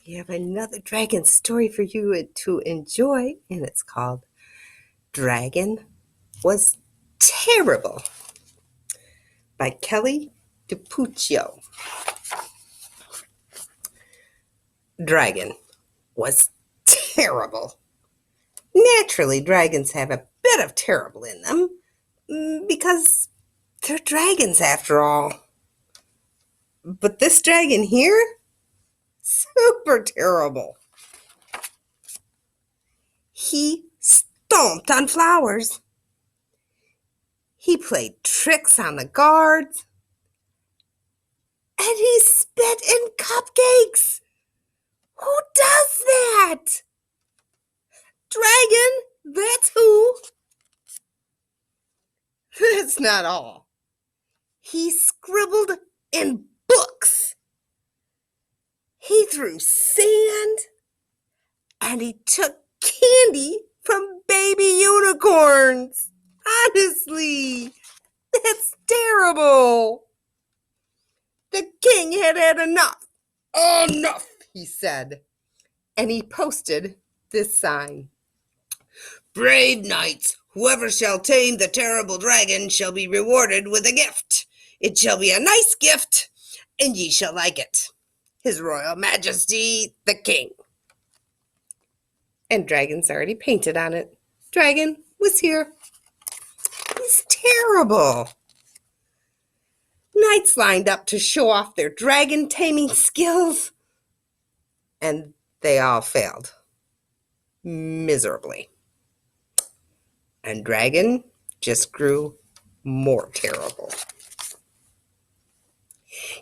We have another dragon story for you to enjoy, and it's called Dragon Was Terrible by Kelly DiPuccio. Dragon was terrible. Naturally, dragons have a bit of terrible in them because they're dragons after all. But this dragon here, super terrible. He stomped on flowers. He played tricks on the guards. And he spit in cupcakes. Who does that? Dragon, that's who. That's not all. He scribbled in books. He threw sand. And he took candy from baby unicorns. Honestly, that's terrible. The king had had enough. Enough, he said. And he posted this sign. Brave knights, whoever shall tame the terrible dragon shall be rewarded with a gift. It shall be a nice gift, and ye shall like it. His Royal Majesty, the King. And dragon's already painted on it. Dragon was here. He's terrible. Knights lined up to show off their dragon taming skills, and they all failed miserably. And dragon just grew more terrible.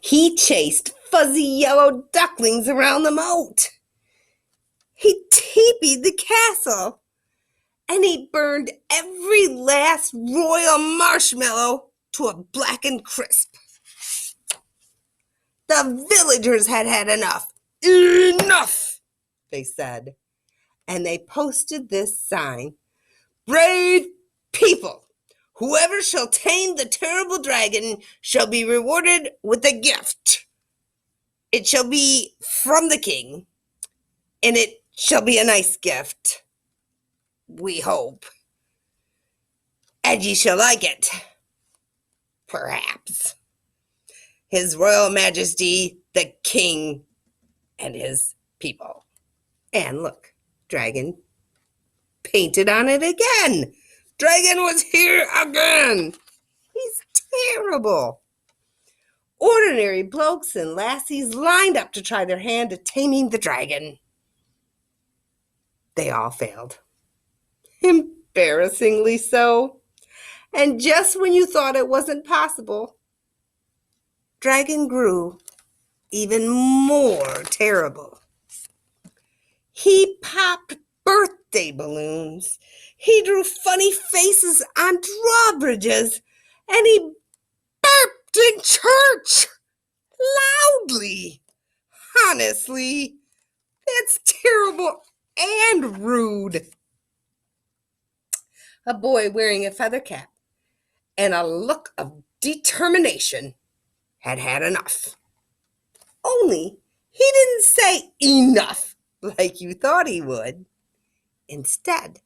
He chased fuzzy yellow ducklings around the moat. He teepeed the castle, and he burned every last royal marshmallow to a blackened crisp. The villagers had had enough. Enough, they said. And they posted this sign. Brave people, whoever shall tame the terrible dragon shall be rewarded with a gift. It shall be from the king, and it shall be a nice gift, we hope. And ye shall like it, perhaps. His Royal Majesty, the King, and his people. And look, dragon painted on it again. Dragon was here again. He's terrible. Ordinary blokes and lassies lined up to try their hand at taming the dragon. They all failed. Embarrassingly so. And just when you thought it wasn't possible, dragon grew even more terrible. He popped birthday balloons. He drew funny faces on drawbridges. And he burped in church loudly. Honestly, that's terrible and rude. A boy wearing a feather cap and a look of determination had had enough. Only he didn't say enough like you thought he would. Instead,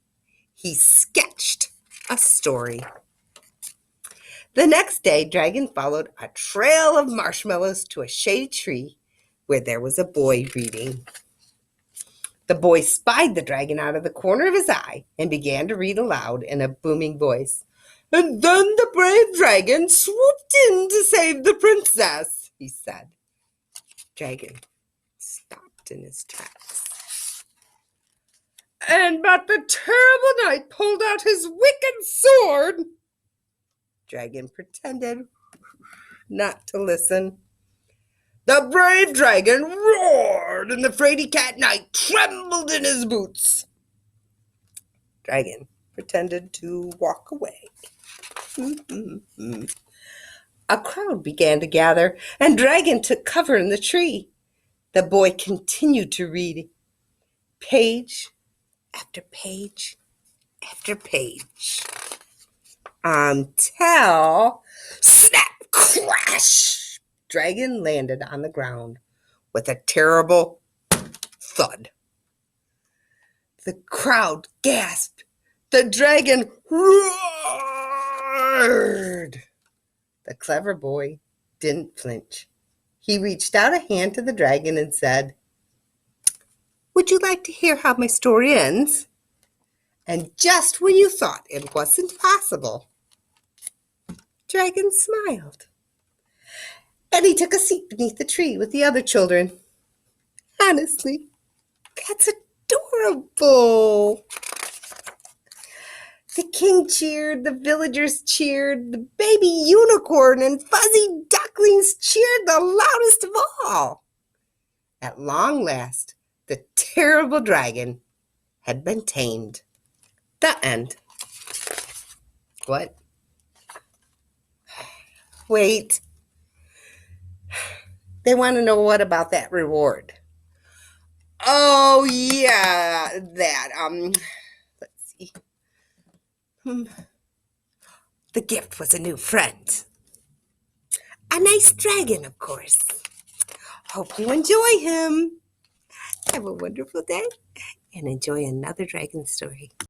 he sketched a story. The next day, Dragon followed a trail of marshmallows to a shady tree where there was a boy reading. The boy spied the dragon out of the corner of his eye and began to read aloud in a booming voice. And then the brave dragon swooped in to save the princess, he said. Dragon stopped in his tracks. But the terrible knight pulled out his wicked sword. Dragon pretended not to listen. The brave dragon roared, and the fraidy cat knight trembled in his boots. Dragon pretended to walk away. A crowd began to gather, and Dragon took cover in the tree. The boy continued to read, page after page after page, until snap, crash! Dragon landed on the ground with a terrible thud. The crowd gasped. The dragon roared. The clever boy didn't flinch. He reached out a hand to the dragon and said, "Would you like to hear how my story ends?" And just when you thought it wasn't possible, Dragon smiled. And he took a seat beneath the tree with the other children. Honestly, that's adorable. The king cheered, the villagers cheered, the baby unicorn and fuzzy ducklings cheered the loudest of all. At long last, the terrible dragon had been tamed. The end. What? Wait. They want to know what about that reward. Oh, yeah, that. Let's see. The gift was a new friend. A nice dragon, of course. Hope you enjoy him. Have a wonderful day and enjoy another dragon story.